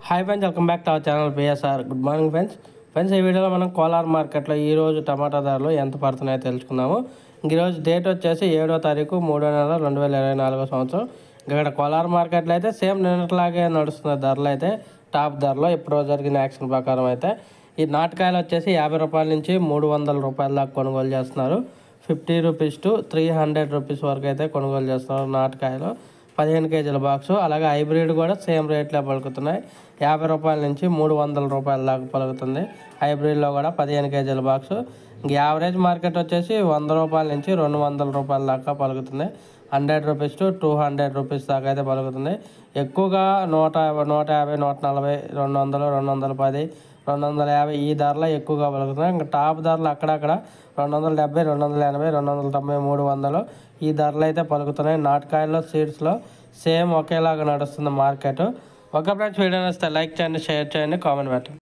Hi friends, welcome back to our channel PSR. Good morning friends, ఈ వీడియోలో మనం కోలార్ మార్కెట్లో ఈరోజు టమాటా ధరలు ఎంత పడుతున్నాయో తెలుసుకుందాము. ఈరోజు డేట్ వచ్చేసి 7వ తారీఖు 3వ నెల 2024 సంవత్సరం. ఇక్కడ కోలార్ మార్కెట్లో అయితే సేమ్ నిన్నట్లాగే నడుస్తున్న ధరలు అయితే టాప్ ధరలో ఇప్పుడు జరిగిన యాక్షన్ ప్రకారం అయితే ఈ నాటకాయలు వచ్చేసి 50 రూపాయల నుంచి 300 రూపాయల దాకా కొనుగోలు చేస్తున్నారు. 50 రూపీస్ టు 300 రూపీస్ వరకు అయితే కొనుగోలు చేస్తున్నారు నాటకాయలు. 15 కేజీల బాక్సు. అలాగే హైబ్రిడ్ కూడా సేమ్ రేట్లో పలుకుతున్నాయి. 50 రూపాయల నుంచి 300 రూపాయల దాకా పలుకుతుంది. హైబ్రిడ్లో కూడా 15 కేజీల బాక్సు. యావరేజ్ మార్కెట్ వచ్చేసి 100 రూపాయల నుంచి 200 రూపాయల దాకా పలుకుతుంది. 100 రూపీస్ టు 200 రూపీస్ దాకా అయితే పలుకుతుంది. ఎక్కువగా 150, 140, 200, 210, 250 ఈ ధరలో ఎక్కువగా పలుకుతున్నాయి. ఇంకా టాప్ ధరలు అక్కడక్కడ 270, 280, 290, 300 ఈ ధరలు అయితే పలుకుతున్నాయి. నాటకాయల్లో సీడ్స్లో సేమ్ ఒకేలాగా నడుస్తుంది మార్కెట్. ఒక ఫ్రెండ్స్, వీడియో నచ్చితే లైక్ చేయండి, షేర్ చేయండి, కామెంట్ పెట్టండి.